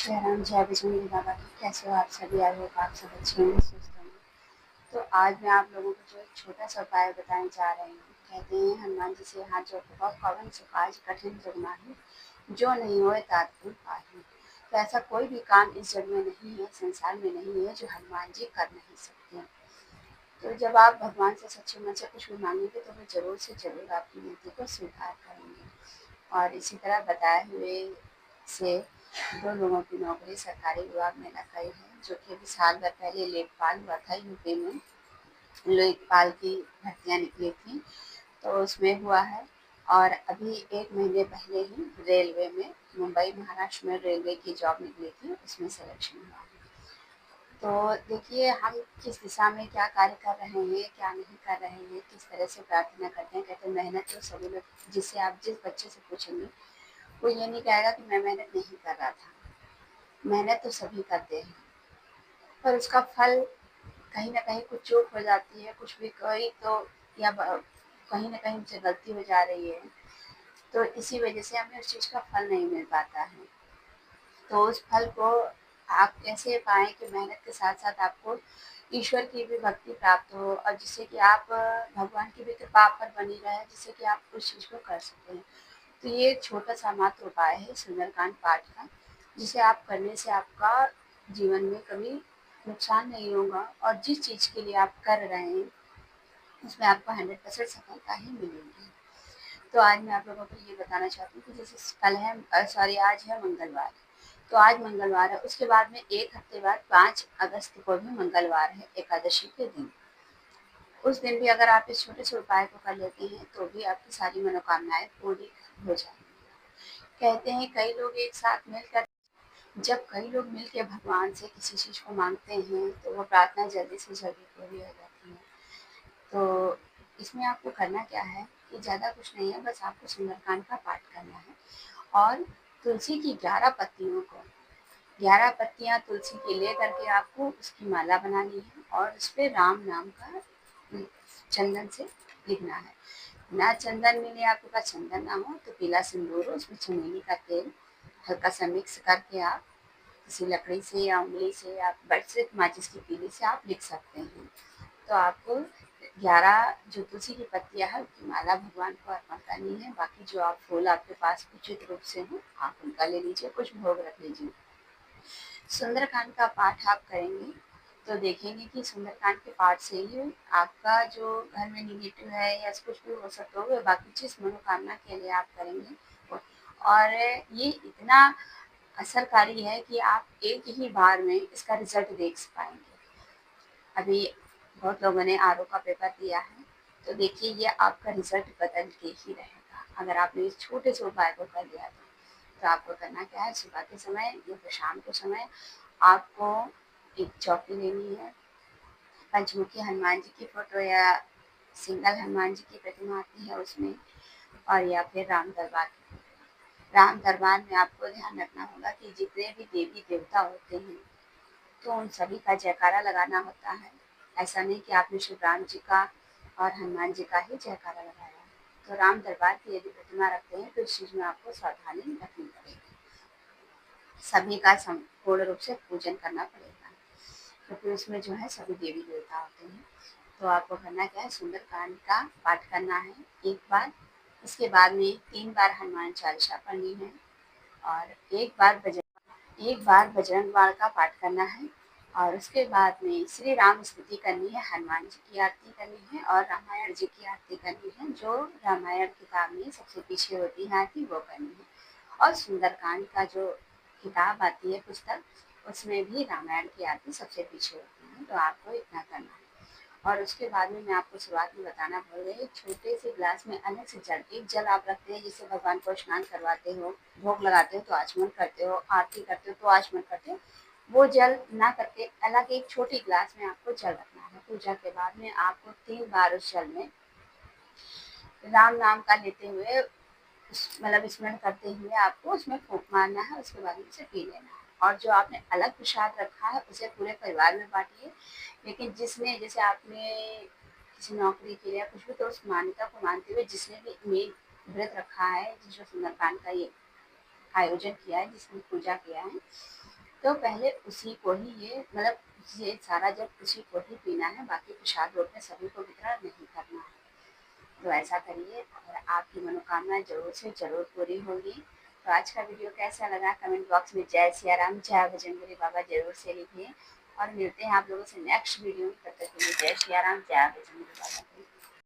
श्री राम, जय बजरंगी बाबा की। कैसे हो आप सभी? आई होप आप सब अच्छे होंगे, स्वस्थ होंगे। तो आज मैं आप लोगों को जो एक छोटा सा उपाय बताने जा रही हूँ। कहते हैं हनुमान जी से हाथ जोड़कर पवन सुखाज कठिन जग माही, जो नहीं होए तात पुर पाही। तो ऐसा कोई भी काम इस जग में नहीं है, संसार में नहीं है, जो हनुमान जी कर नहीं सकते। तो जब आप भगवान से सच्चे मन से कुछ भी मांगेंगे तो वो जरूर से जरूर आपकी विनती को स्वीकार करेंगे। और इसी तरह बताए हुए से 2 लोगों की नौकरी सरकारी विभाग में लगाई है, जो कि अभी साल भर पहले लेखपाल हुआ था यूपी में। लेखपाल की भर्तियाँ निकली थी, तो उसमें हुआ है। और अभी 1 महीने पहले ही रेलवे में, मुंबई महाराष्ट्र में रेलवे की जॉब निकली थी, उसमें सिलेक्शन हुआ है। तो देखिए हम किस दिशा में क्या कार्य कर रहे हैं, क्या नहीं कर रहे हैं, किस तरह से प्रार्थना करते हैं। कहते हैं मेहनत तो सभी लोग, जिससे आप जिस बच्चे से पूछेंगे वो ये नहीं कहेगा कि मैं मेहनत नहीं कर रहा था। मेहनत तो सभी करते हैं, पर उसका फल कहीं न कहीं कुछ चूक हो जाती है, कुछ भी कोई तो या कहीं न कहीं हमसे गलती हो जा रही है, तो इसी वजह से हमें उस चीज़ का फल नहीं मिल पाता है। तो उस फल को आप कैसे पाएँ कि मेहनत के साथ-साथ आपको ईश्वर की भी भक्ति प्राप्त हो, और जिससे कि आप भगवान की भी कृपा आप पर बनी रहे, जिससे कि आप उस चीज़ को कर सकें। तो ये एक छोटा-सा मात्र उपाय है सुंदरकांड पाठ का, जिसे आप करने से आपका जीवन में कभी नुकसान नहीं होगा, और जिस चीज़ के लिए आप कर रहे हैं, उसमें आपको 100% सफलता ही मिलेगी। तो आज मैं आप लोगों को ये बताना चाहती हूँ कि जैसे कल है आज है मंगलवार, तो आज मंगलवार है, उसके बाद में 1 हफ्ते बाद 5 अगस्त को भी मंगलवार है, एकादशी के दिन। उस दिन भी अगर आप इस छोटे से उपाय को कर लेते हैं, तो भी आपकी सारी मनोकामनाएँ पूरी हो जाएँगी। कहते हैं कई लोग एक साथ मिलकर जब कई लोग मिलके भगवान से किसी चीज़ को माँगते हैं, तो वो प्रार्थना जल्दी से जल्दी पूरी हो जाती है। तो इसमें आपको करना क्या है कि ज़्यादा कुछ नहीं है, बस आपको सुंदरकांड का पाठ करना है, और तुलसी की 11 पत्तियों को 11 पत्तियाँ तुलसी की ले करके आपको उसकी माला बनानी है, और उसपे राम नाम का चंदन से लिखना है। ना चंदन मिले, आपके पास चंदन ना हो तो पीला सिंदूर हो, उसमें चमेली का तेल हल्का सा मिक्स करके आप किसी लकड़ी से या उँगली से या बट से माचिस की तीली से आप लिख सकते हैं। तो आपको 11 जो तुलसी की पत्तियाँ हैं उसकी माला भगवान को अर्पण करनी है। बाकी जो आप फूल आपके पास उचित रूप से हों, आप उनका ले लीजिए, कुछ भोग रख लीजिए। सुंदरकांड का पाठ आप करेंगे तो देखेंगे कि सुंदरकांड के पाठ से ही आपका जो घर में निगेटिव है या कुछ भी हो सकता हो, बाकी जिस मनोकामना के लिए आप करेंगे और ये इतना असरकारी है कि आप एक ही बार में इसका रिजल्ट देख पाएंगे। अभी बहुत लोगों ने आरओ का पेपर दिया है, तो देखिए ये आपका रिजल्ट बदल के ही रहेगा अगर आपने इस छोटे से उपाय को कर लिया तो आपको करना क्या है, सुबह के समय या फिर शाम के समय आपको एक चौकी लेनी है, पंचमुखी हनुमान जी की फोटो या सिंगल हनुमान जी की प्रतिमा आती है उसमें, और या फिर राम दरबार की। राम दरबार में आपको ध्यान रखना होगा कि जितने भी देवी देवता होते हैं तो उन सभी का जयकारा लगाना होता है। ऐसा नहीं कि आपने सिर्फ राम जी का और हनुमान जी का ही जयकारा लगाया। तो राम दरबार की यदि प्रतिमा रखते हैं तो इस चीज़ में आपको सावधानी रखनी पड़ेगी। सभी का पूर्ण रूप से पूजन करना पड़ेगा, क्योंकि उसमें जो है सभी देवी देवता होते हैं। तो आपको करना क्या है, सुंदरकांड का पाठ करना है 1 बार, इसके बाद में 3 बार हनुमान चालीसा पढ़नी है, और 1 बार बजरंग बाण का पाठ करना है, और उसके बाद में श्री राम स्तुति करनी है, हनुमान जी की आरती करनी है, और रामायण जी की आरती करनी है। जो रामायण किताब में सबसे पीछे होती है आरती वो करनी है, और सुंदरकांड का जो किताब आती है पुस्तक, उसमें भी रामायण की आरती सबसे पीछे होती है। तो आपको इतना करना है। और उसके बाद में मैं आपको शुरुआत में बताना भूल गई, एक छोटे से ग्लास में अलग से एक जल आप रखते हैं, जिससे भगवान को स्नान करवाते हो, भोग लगाते हो तो आचमन करते हो, आरती करते हो तो आचमन करते हो। वो जल ना करके अलग एक छोटी ग्लास में आपको जल रखना है। पूजा के बाद में आपको 3 बार उस जल में राम नाम का लेते हुए मतलब स्मरण करते हुए आपको उसमें फूंक मारना है, उसके बाद में उसे पी लेना है। और जो आपने अलग प्रसाद रखा है उसे पूरे परिवार में बांटिए। लेकिन जिसने, जैसे आपने किसी नौकरी के लिए कुछ भी, तो उस मान्यता को मानते हुए जिसने भी मेन व्रत रखा है, जो सुंदरकांड का ये आयोजन किया है, जिसने पूजा किया है, तो पहले उसी को ही ये मतलब ये सारा जब उसी को ही पीना है, बाकी प्रसाद रूप में सभी को वितरण नहीं करना है। तो ऐसा करिए और आपकी मनोकामना ज़रूर से ज़रूर पूरी होगी। तो आज का वीडियो कैसा लगा कमेंट बॉक्स में जय सिया राम, जय बजरंगबली बाबा ज़रूर से लिखिए और मिलते हैं आप लोगों से नेक्स्ट वीडियो में। तब तक के लिए जय सिया राम, जय बजरंगबली बाबा।